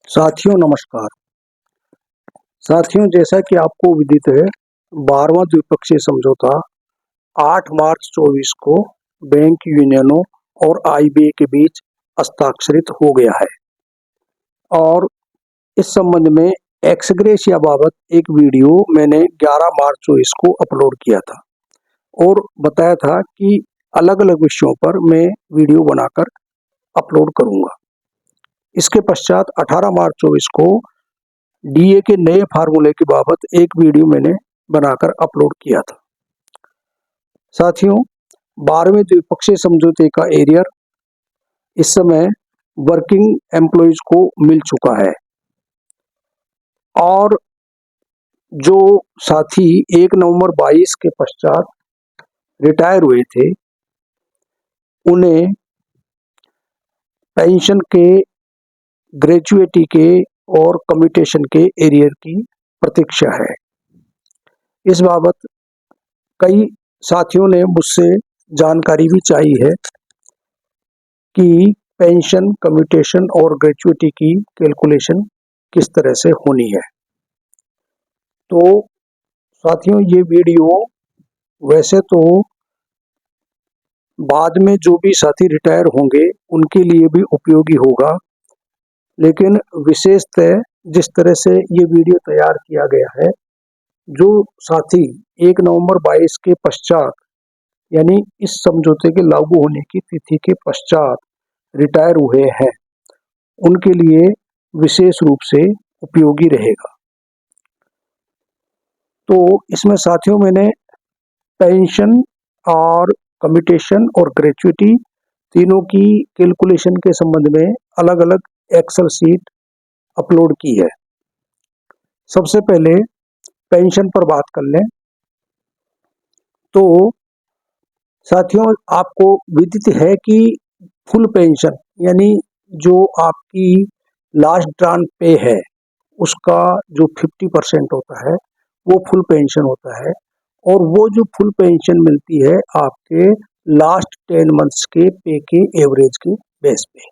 साथियों नमस्कार। साथियों, जैसा कि आपको विदित है, 12वां द्विपक्षीय समझौता 8 मार्च 24 को बैंक यूनियनों और आईबीए के बीच हस्ताक्षरित हो गया है और इस संबंध में एक्स ग्रेशिया बाबत एक वीडियो मैंने 11 मार्च 24 को अपलोड किया था और बताया था कि अलग अलग विषयों पर मैं वीडियो बनाकर अपलोड करूंगा। इसके पश्चात 18 मार्च 24 को डीए के नए फार्मूले की बाबत एक वीडियो मैंने बनाकर अपलोड किया था। साथियों, 12वें द्विपक्षीय समझौते का एरियर इस समय वर्किंग एम्प्लॉइज को मिल चुका है और जो साथी 1 नवंबर 22 के पश्चात रिटायर हुए थे, उन्हें पेंशन के, ग्रेजुएटी के और कम्यूटेशन के एरियर की प्रतीक्षा है। इस बाबत कई साथियों ने मुझसे जानकारी भी चाहिए है कि पेंशन, कम्यूटेशन और ग्रेजुएटी की कैलकुलेशन किस तरह से होनी है। तो साथियों, ये वीडियो वैसे तो बाद में जो भी साथी रिटायर होंगे उनके लिए भी उपयोगी होगा, लेकिन विशेषतः जिस तरह से ये वीडियो तैयार किया गया है, जो साथी 1 नवंबर 22 के पश्चात यानी इस समझौते के लागू होने की तिथि के पश्चात रिटायर हुए हैं, उनके लिए विशेष रूप से उपयोगी रहेगा। तो इसमें साथियों मैंने पेंशन और कम्यूटेशन और ग्रेच्युटी तीनों की कैलकुलेशन के संबंध में अलग अलग एक्सेल शीट अपलोड की है। सबसे पहले पेंशन पर बात कर लें तो साथियों, आपको विदित है कि फुल पेंशन यानी जो आपकी लास्ट ड्रान पे है उसका जो 50% होता है वो फुल पेंशन होता है और वो जो फुल पेंशन मिलती है आपके लास्ट 10 मंथ्स के पे के एवरेज के बेस पे।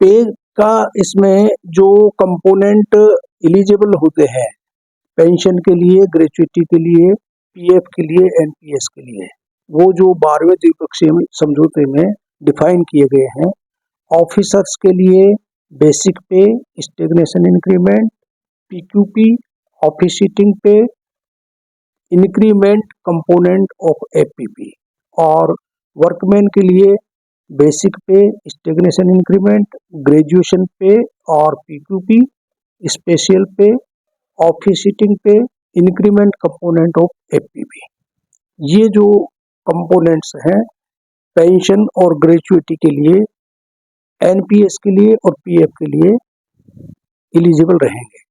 पे का इसमें जो कंपोनेंट एलिजिबल होते हैं पेंशन के लिए, ग्रेच्युटी के लिए, पीएफ के लिए, एनपीएस के लिए, वो जो 12वें द्विपक्षीय समझौते में डिफाइन किए गए हैं। ऑफिसर्स के लिए बेसिक पे, स्टेगनेशन इंक्रीमेंट, पीक्यूपी, ऑफिस सीटिंग पे, इंक्रीमेंट कंपोनेंट ऑफ एपीपी और वर्कमैन के लिए बेसिक पे, स्टेगनेशन इंक्रीमेंट, ग्रेजुएशन पे और पीक्यूपी, स्पेशल पे, ऑफिस सीटिंग पे, इंक्रीमेंट कंपोनेंट ऑफ एपीपी। ये जो कंपोनेंट्स हैं पेंशन और ग्रेच्युटी के लिए, एनपीएस के लिए और पीएफ के लिए एलिजिबल रहेंगे।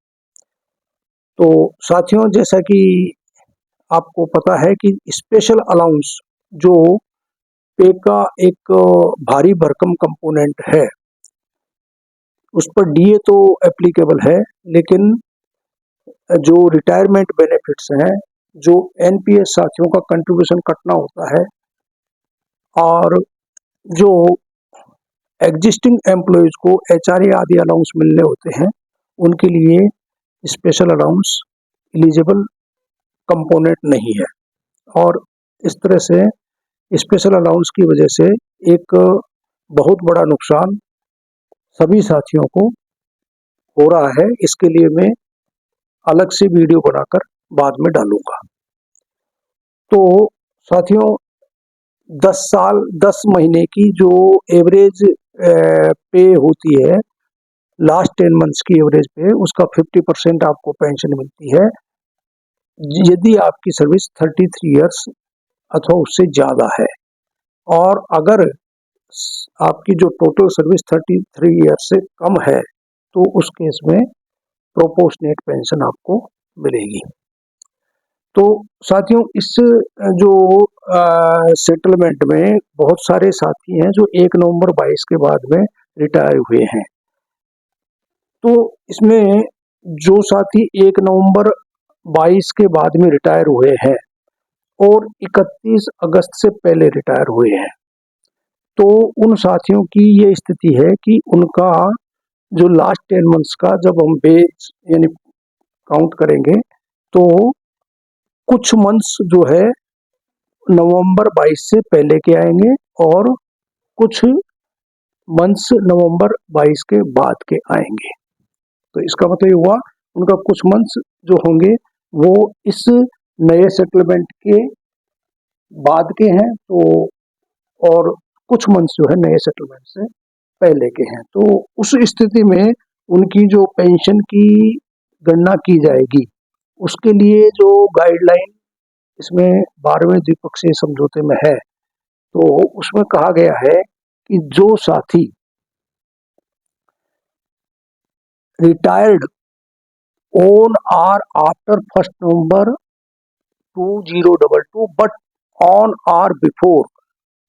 तो साथियों, जैसा कि आपको पता है कि स्पेशल अलाउंस जो पे का एक भारी भरकम कंपोनेंट है, उस पर डीए तो एप्लीकेबल है, लेकिन जो रिटायरमेंट बेनिफिट्स हैं, जो एनपीएस साथियों का कंट्रीब्यूशन कटना होता है और जो एग्जिस्टिंग एम्प्लॉयज को एचआरए आदि अलाउंस मिलने होते हैं, उनके लिए स्पेशल अलाउंस एलिजिबल कंपोनेंट नहीं है और इस तरह से स्पेशल अलाउंस की वजह से एक बहुत बड़ा नुकसान सभी साथियों को हो रहा है। इसके लिए मैं अलग से वीडियो बनाकर बाद में डालूंगा। तो साथियों, 10 महीने की जो एवरेज पे होती है, लास्ट 10 मंथ्स की एवरेज पे, उसका 50% आपको पेंशन मिलती है यदि आपकी सर्विस 33 ईयर्स अथवा उससे ज़्यादा है। और अगर आपकी जो टोटल सर्विस 33 ईयर्स से कम है तो उस केस में प्रोपोर्शनेट पेंशन आपको मिलेगी। तो साथियों, इस जो सेटलमेंट में बहुत सारे साथी हैं जो 1 नवंबर 22 के बाद में रिटायर हुए हैं। तो इसमें जो साथी 1 नवंबर 22 के बाद में रिटायर हुए हैं और 31 अगस्त से पहले रिटायर हुए हैं, तो उन साथियों की ये स्थिति है कि उनका जो लास्ट 10 मंथ्स का जब हम बेस यानी काउंट करेंगे तो कुछ मंथ्स जो है नवंबर 22 से पहले के आएंगे और कुछ मंथ्स नवंबर 22 के बाद के आएंगे। तो इसका मतलब ये हुआ उनका कुछ मंथ्स जो होंगे वो इस नए सेटलमेंट के बाद के हैं, तो और कुछ मंथ्स जो है नए सेटलमेंट से पहले के हैं। तो उस स्थिति में उनकी जो पेंशन की गणना की जाएगी उसके लिए जो गाइडलाइन इसमें 12वें द्विपक्षीय समझौते में है, तो उसमें कहा गया है कि जो साथी retired on or after 1 November 2022 but on or before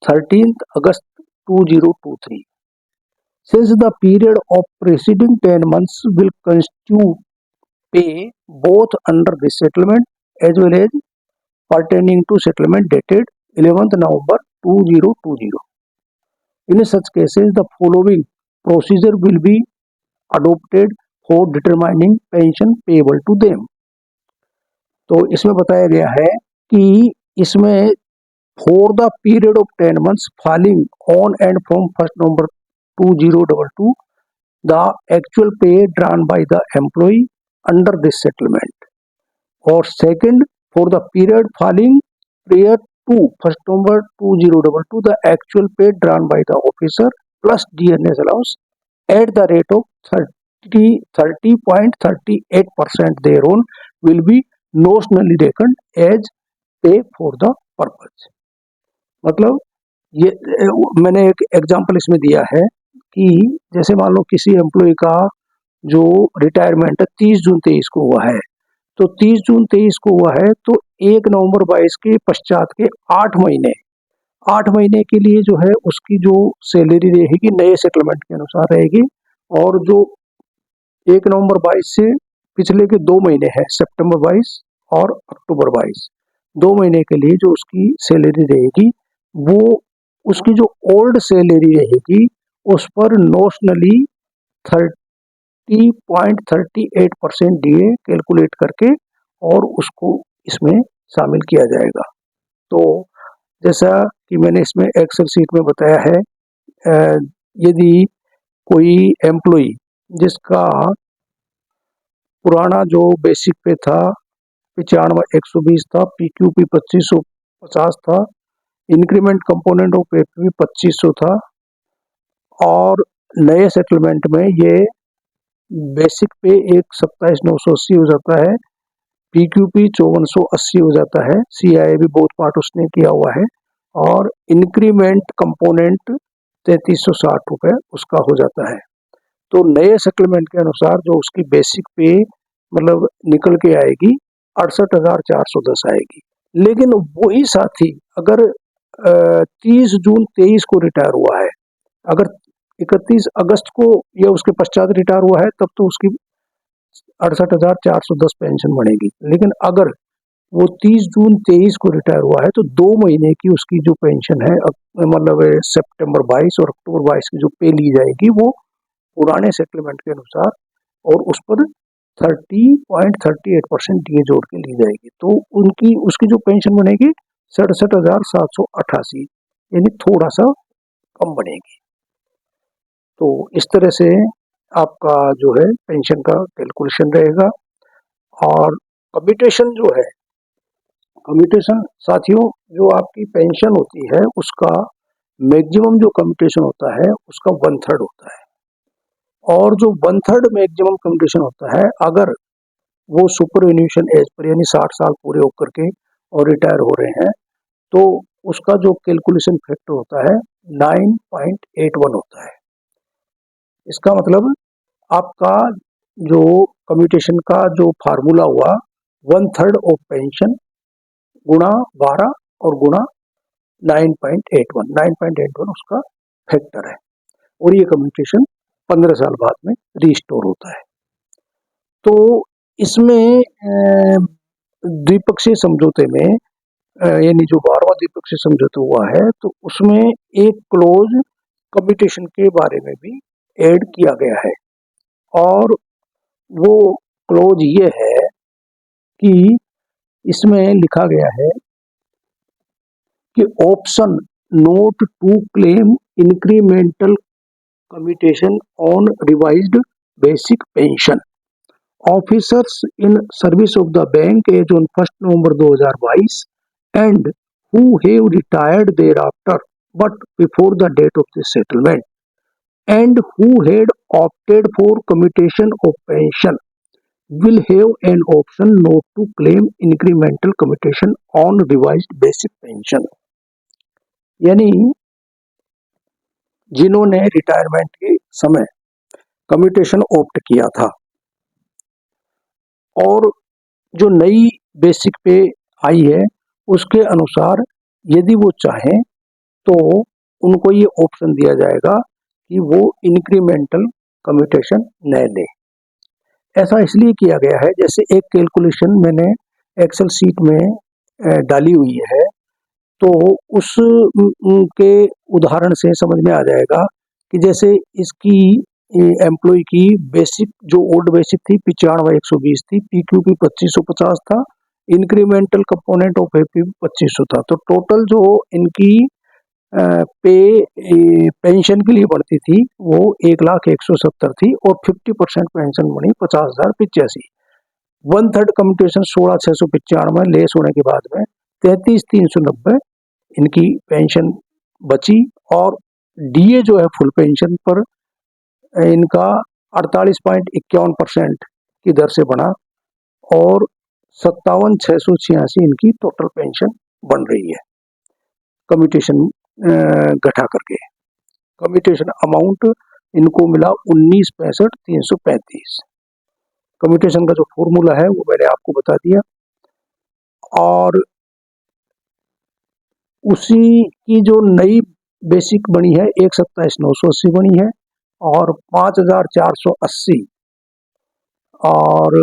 13th August 2023, since the period of preceding 10 months will constitute pay both under this settlement as well as pertaining to settlement dated 11th November 2020. In such cases, the following procedure will be adopted for determining pension payable to them. तो इसमें बताया गया है कि इसमें for the period of 10 months falling on and from 1st November 2022, the actual pay drawn by the employee under this settlement, or second, for the period falling prior to 1st November 2022, the actual pay drawn by the officer plus DNS allowance at the rate of 30.38% thereon will be notionally reckoned as pay for the purpose. मतलब ये मैंने एक example इसमें दिया है कि जैसे मान लो किसी एम्प्लॉय का जो रिटायरमेंट 30 जून 23 को हुआ है, तो 30 जून 23 को हुआ है तो 1 नवंबर 22 के पश्चात के 8 महीने के लिए जो है उसकी जो सैलरी रहेगी नए सेटलमेंट के अनुसार रहेगी, और जो 1 नवंबर 22 से पिछले के 2 महीने हैं सितंबर 22 और अक्टूबर 22, 2 महीने के लिए जो उसकी सैलरी रहेगी वो उसकी जो ओल्ड सैलरी रहेगी उस पर नोशनली 30.38% डीए कैलकुलेट करके और उसको इसमें शामिल किया जाएगा। तो जैसा कि मैंने इसमें एक्सेल शीट में बताया है, यदि कोई एम्प्लॉय जिसका पुराना जो बेसिक पे था 95,120 था, पीक्यूपी 2550 था, इंक्रीमेंट कंपोनेंट ऑफ पीक्यूपी 2500 था, और नए सेटलमेंट में ये बेसिक पे 127,980 हो जाता है, पीक्यूपी 5480 हो जाता है, सीआई भी बहुत पार्ट उसने किया हुआ है, और इंक्रीमेंट कंपोनेंट 3360 रुपये उसका हो जाता है। तो नए सेटलमेंट के अनुसार जो उसकी बेसिक पे मतलब निकल के आएगी 68,410 आएगी। लेकिन वही साथी अगर 30 जून 23 को रिटायर हुआ है, अगर 31 अगस्त को या उसके पश्चात रिटायर हुआ है तब तो उसकी 68,410 पेंशन बनेगी। लेकिन अगर वो 30 जून 23 को रिटायर हुआ है तो 2 महीने की उसकी जो पेंशन है मतलब सितंबर 22 और अक्टूबर 22 की जो पे ली जाएगी वो पुराने सेटलमेंट के अनुसार, और उस पर 30.38% डीए जोड़ के ली जाएगी। तो उसकी जो पेंशन बनेगी 67,788, यानी थोड़ा सा कम बनेगी। तो इस तरह से आपका जो है पेंशन का कैलकुलेशन रहेगा। और कम्यूटेशन जो है, कम्यूटेशन साथियों जो आपकी पेंशन होती है उसका मैक्सिमम जो कम्यूटेशन होता है उसका 1/3 होता है, और जो 1/3 मैक्सिमम कम्यूटेशन होता है अगर वो सुपर एन्यूएशन एज पर यानी 60 साल पूरे होकर के और रिटायर हो रहे हैं तो उसका जो कैलकुलेशन फैक्टर होता है 9.81 होता है। इसका मतलब आपका जो कम्यूटेशन का जो फार्मूला हुआ 1/3 ऑफ पेंशन गुणा 12 और गुणा 9.81 उसका फैक्टर है, और ये कम्यूटेशन 15 साल बाद में रिस्टोर होता है। तो इसमें द्विपक्षीय समझौते में यानी जो 12वां द्विपक्षीय समझौता हुआ है तो उसमें एक क्लोज कम्यूटेशन के बारे में भी ऐड किया गया है। और वो क्लोज ये है कि इसमें लिखा गया है कि option not to claim incremental commutation on revised basic pension officers in service of the bank as on 1 November 2022 and who have retired thereafter but before the date of the settlement and who had opted for commutation of pension will have an option not to claim incremental commutation on revised basic pension। यानी जिन्होंने retirement के समय commutation opt किया था और जो नई basic पे आई है उसके अनुसार यदि वो चाहें तो उनको ये ऑप्शन दिया जाएगा कि वो इंक्रीमेंटल कम्यूटेशन न लें। ऐसा इसलिए किया गया है, जैसे एक कैलकुलेशन मैंने एक्सेल शीट में डाली हुई है, तो उस के उदाहरण से समझ में आ जाएगा कि जैसे इसकी एम्प्लॉय की बेसिक जो ओल्ड बेसिक थी 95,120 थी, पीक्यूपी 2550 था, इंक्रीमेंटल कंपोनेंट ऑफ एपी 2500 था। तो टोटल जो इनकी पे पेंशन के लिए बढ़ती थी वो 1,01,70 थी और 50% पेंशन बनी 50,085। 1/3 कम्यूटेशन 16,695 लेस होने के बाद में 33,390 इनकी पेंशन बची और डीए जो है फुल पेंशन पर इनका 48.51% की दर से बढ़ा और 57,686 इनकी टोटल पेंशन बन रही है कम्यूटेशन घटा करके। कम्यूटेशन अमाउंट इनको मिला 19,65,335। कम्यूटेशन का जो फॉर्मूला है वो मैंने आपको बता दिया और उसी की जो नई बेसिक बनी है 1,27,980 बनी है और 5,480 और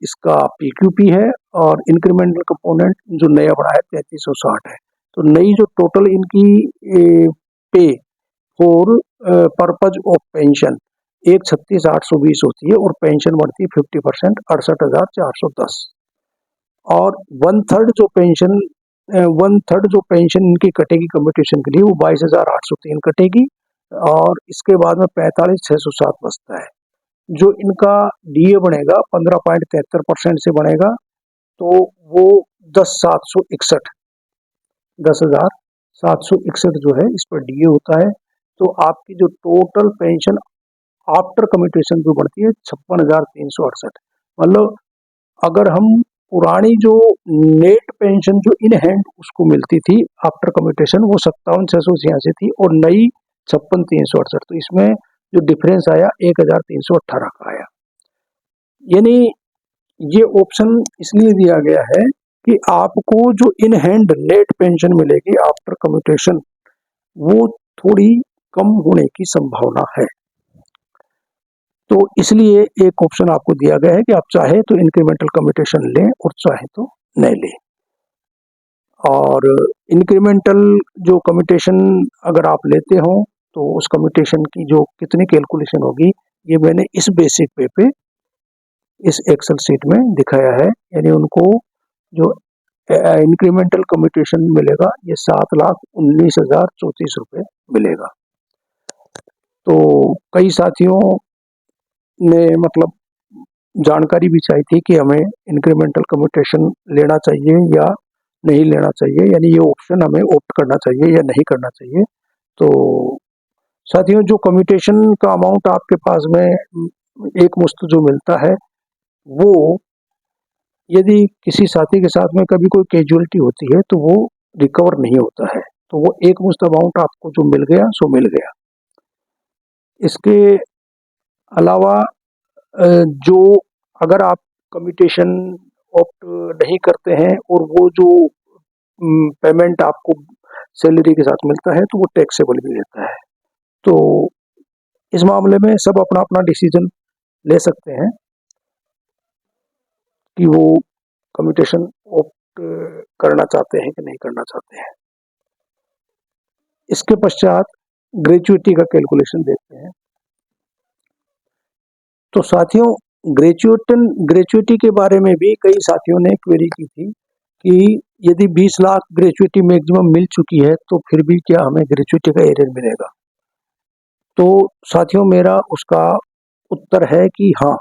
इसका पीक्यूपी है और इंक्रीमेंटल कंपोनेंट जो नया बढ़ा है 3,360 है। तो नई जो टोटल इनकी पे फॉर पर्पज ऑफ पेंशन 1,36,820 होती है और पेंशन बढ़ती है 50% 68,410 और 1/3 जो पेंशन 1/3 जो पेंशन इनकी कटेगी कम्यूटेशन के लिए वो 22,803 कटेगी और इसके बाद में 45,607 बचता है। जो इनका डीए बनेगा 15.73% से बनेगा तो वो 10,761 जो है इस पर डीए होता है। तो आपकी जो टोटल पेंशन आफ्टर कम्यूटेशन जो बढ़ती है 56,368। मतलब अगर हम पुरानी जो नेट पेंशन जो इन हैंड उसको मिलती थी आफ्टर कम्यूटेशन वो 57,686 थी और नई 56,368। तो इसमें जो डिफरेंस आया 1,318 का आया। यानी ये ऑप्शन इसलिए दिया गया है कि आपको जो इन हैंड नेट पेंशन मिलेगी आफ्टर कम्यूटेशन वो थोड़ी कम होने की संभावना है। तो इसलिए एक ऑप्शन आपको दिया गया है कि आप चाहे तो इंक्रीमेंटल कम्यूटेशन लें और चाहे तो नहीं लें। और इंक्रीमेंटल जो कम्यूटेशन अगर आप लेते हो तो उस कम्यूटेशन की जो कितनी कैलकुलेशन होगी ये मैंने इस बेसिक पे इस एक्सेल शीट में दिखाया है। यानी उनको जो इंक्रीमेंटल कम्यूटेशन मिलेगा ये 7,19,034 रुपये मिलेगा। तो कई साथियों ने मतलब जानकारी भी चाहिए थी कि हमें इंक्रीमेंटल कम्यूटेशन लेना चाहिए या नहीं लेना चाहिए, यानी ये ऑप्शन हमें ऑप्ट करना चाहिए या नहीं करना चाहिए। तो साथियों जो कम्यूटेशन का अमाउंट आपके पास में एक मुश्त जो मिलता है वो यदि किसी साथी के साथ में कभी कोई कैजुअलिटी होती है तो वो रिकवर नहीं होता है, तो वो एक मुश्त अमाउंट आपको जो मिल गया सो मिल गया। इसके अलावा जो अगर आप कम्यूटेशन ऑप्ट नहीं करते हैं और वो जो पेमेंट आपको सैलरी के साथ मिलता है तो वो टैक्सेबल भी रहता है। तो इस मामले में सब अपना अपना डिसीजन ले सकते हैं कि वो कम्यूटेशन ऑप्ट करना चाहते हैं कि नहीं करना चाहते हैं। इसके पश्चात ग्रेच्युइटी का कैलकुलेशन देखते हैं। तो साथियों, ग्रेचुइटी के बारे में भी कई साथियों ने क्वेरी की थी कि यदि 20 लाख ग्रेचुइटी मैक्सिमम मिल चुकी है तो फिर भी क्या हमें ग्रेचुइटी का एरियर मिलेगा। तो साथियों, मेरा उसका उत्तर है कि हाँ,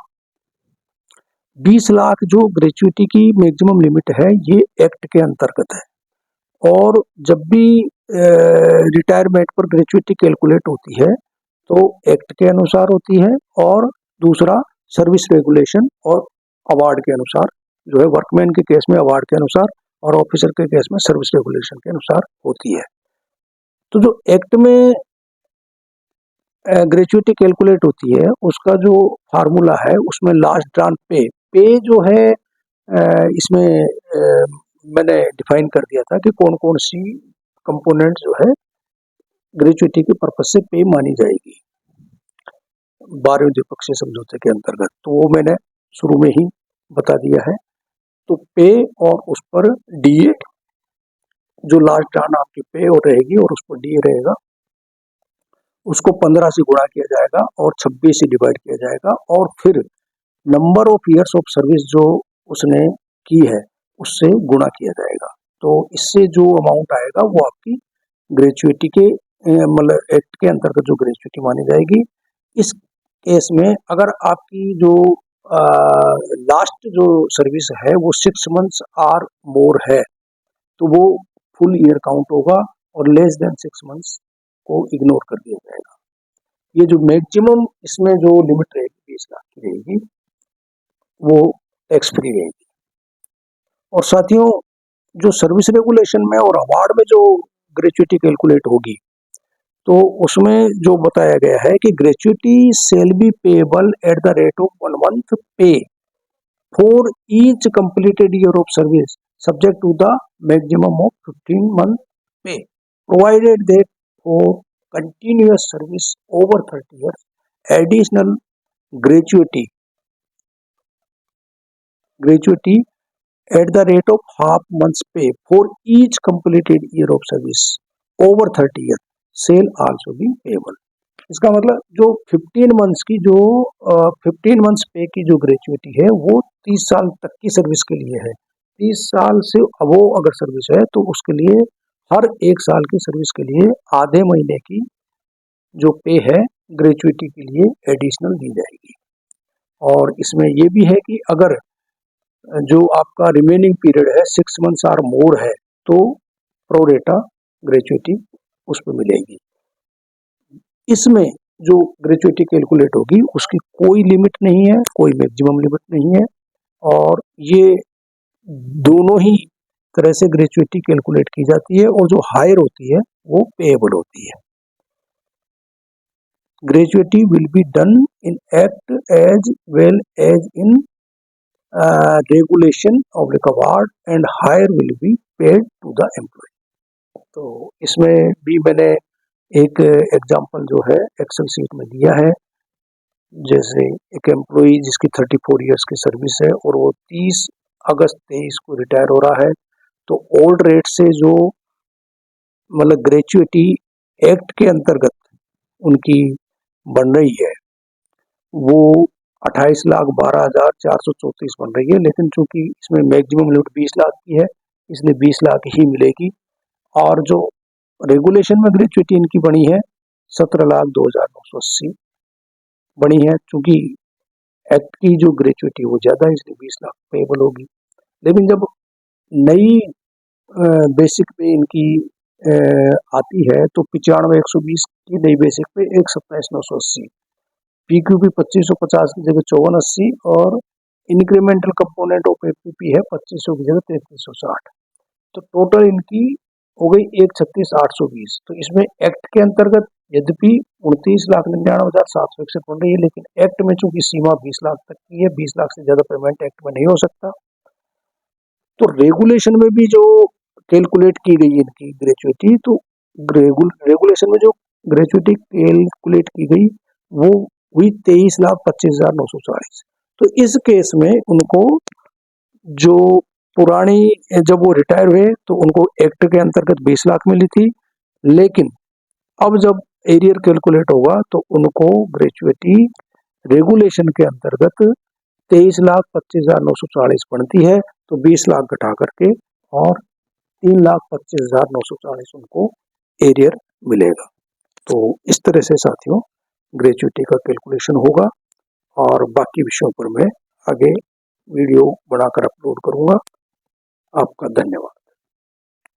20 लाख जो ग्रेचुइटी की मैक्सिमम लिमिट है ये एक्ट के अंतर्गत है। और जब भी रिटायरमेंट पर ग्रेचुइटी कैलकुलेट होती है तो एक्ट के अनुसार होती है, और दूसरा सर्विस रेगुलेशन और अवार्ड के अनुसार, जो है वर्कमैन के केस में अवार्ड के अनुसार और ऑफिसर के केस में सर्विस रेगुलेशन के अनुसार होती है। तो जो एक्ट में ग्रेचुइटी कैलकुलेट होती है उसका जो फार्मूला है उसमें लास्ट ड्रान पे जो है इसमें मैंने डिफाइन कर दिया था कि कौन कौन सी कंपोनेंट जो है ग्रेचुइटी के पर्पज से पे मानी जाएगी 12वें द्विपक्षीय समझौते के अंतर्गत। तो वो मैंने शुरू में ही बता दिया है। तो पे और उस पर डीए, जो लास्ट ड्रान आपकी पे और रहेगी और उस पर डीए रहेगा, उसको 15 से गुणा किया जाएगा और 26 से डिवाइड किया जाएगा, और फिर number of years of service जो उसने की है उससे गुणा किया जाएगा। तो इससे जो अमाउंट आएगा वो आपकी ग्रेचुइटी के मतलब एक्ट के अंतर्गत जो ग्रेचुइटी मानी जाएगी। इस केस में अगर आपकी जो लास्ट जो सर्विस है वो 6 मंथ्स आर मोर है तो वो फुल ईयर काउंट होगा, और लेस देन 6 मंथ्स को इग्नोर कर दिया जाएगा। ये जो मैक्सिमम इसमें जो लिमिट रहेगी 20 लाख की रहेगी वो टैक्स फ्री रहेगी। और साथियों, जो सर्विस रेगुलेशन में और अवार्ड में जो ग्रेचुइटी कैलकुलेट होगी तो उसमें जो बताया गया है कि gratuity shall be payable at the rate of 1 month pay for each completed year of service subject to the maximum of 15 month pay, provided that for continuous service over 30 years additional gratuity at the rate of half month's pay for each completed year of service over 30 years shall also be payable। इसका मतलब जो 15 months की जो 15 months पे की जो gratuity है वो 30 साल तक की सर्विस के लिए है। 30 साल से वो अगर सर्विस है तो उसके लिए हर 1 साल की सर्विस के लिए आधे महीने की जो पे है ग्रेचुइटी के लिए एडिशनल दी जाएगी। और इसमें ये भी है कि अगर जो आपका रिमेनिंग पीरियड है 6 मंथ्स आर मोर है तो प्रोरेटा ग्रेचुइटी उस पर मिलेगी। इसमें जो ग्रेचुइटी कैलकुलेट होगी उसकी कोई लिमिट नहीं है, कोई मैक्सिमम लिमिट नहीं है, और ये दोनों ही तरह से ग्रेचुइटी कैलकुलेट की जाती है, और जो हायर होती है वो पेएबल होती है। Gratuity will be done in act as well as in regulation of the award and hire will be paid to the employ. तो इसमें भी मैंने एक एग्जांपल जो है एक्सेल सीट में दिया है। जैसे एक एम्प्लॉय जिसकी 34 इयर्स की सर्विस है और वो 30 अगस्त 23 को रिटायर हो रहा है, तो ओल्ड रेट से जो मतलब ग्रेचुइटी एक्ट के अंतर्गत उनकी बन रही है वो 28,12,434 बन रही है, लेकिन चूंकि इसमें मैक्सिमम लिमिट 20 लाख की है इसलिए 20 लाख ही मिलेगी। और जो रेगुलेशन में ग्रेचुइटी इनकी बनी है 17,02,980 बनी है, चूंकि एक्ट की जो ग्रेचुइटी वो ज़्यादा है इसलिए 20 लाख पेएबल होगी। लेकिन जब नई बेसिक पे इनकी आती है तो 95,120 की नई बेसिक पे 1,27,980, पीक्यूपी 2550 की जगह 5480 और इंक्रीमेंटल कंपोनेंट ऑफ एपीपी है 2500 की जगह 3360। तो टोटल इनकी हो गई 1,36,820। तो इसमें एक्ट के अंतर्गत यद्यपि 29,99,761 बन रही है, लेकिन एक्ट में चूंकि सीमा 20 लाख तक की है, 20 लाख से ज्यादा पेमेंट एक्ट में नहीं हो सकता। तो रेगुलेशन में भी जो कैलकुलेट की गई इनकी ग्रेचुइटी, तो रेगुलेशन में जो ग्रेचुइटी कैलकुलेट की गई वो हुई 23,25,940। तो इस केस में उनको जो पुरानी जब वो रिटायर हुए तो उनको एक्ट के अंतर्गत 20 लाख मिली थी, लेकिन अब जब एरियर कैलकुलेट होगा तो उनको ग्रेचुइटी रेगुलेशन के अंतर्गत 23,25,940 बनती है, तो 20 लाख घटा करके और 3,25,940 उनको एरियर मिलेगा। तो इस तरह से साथियों ग्रेच्युटी का कैलकुलेशन होगा और बाकी विषयों पर मैं आगे वीडियो बनाकर अपलोड करूंगा। आपका धन्यवाद।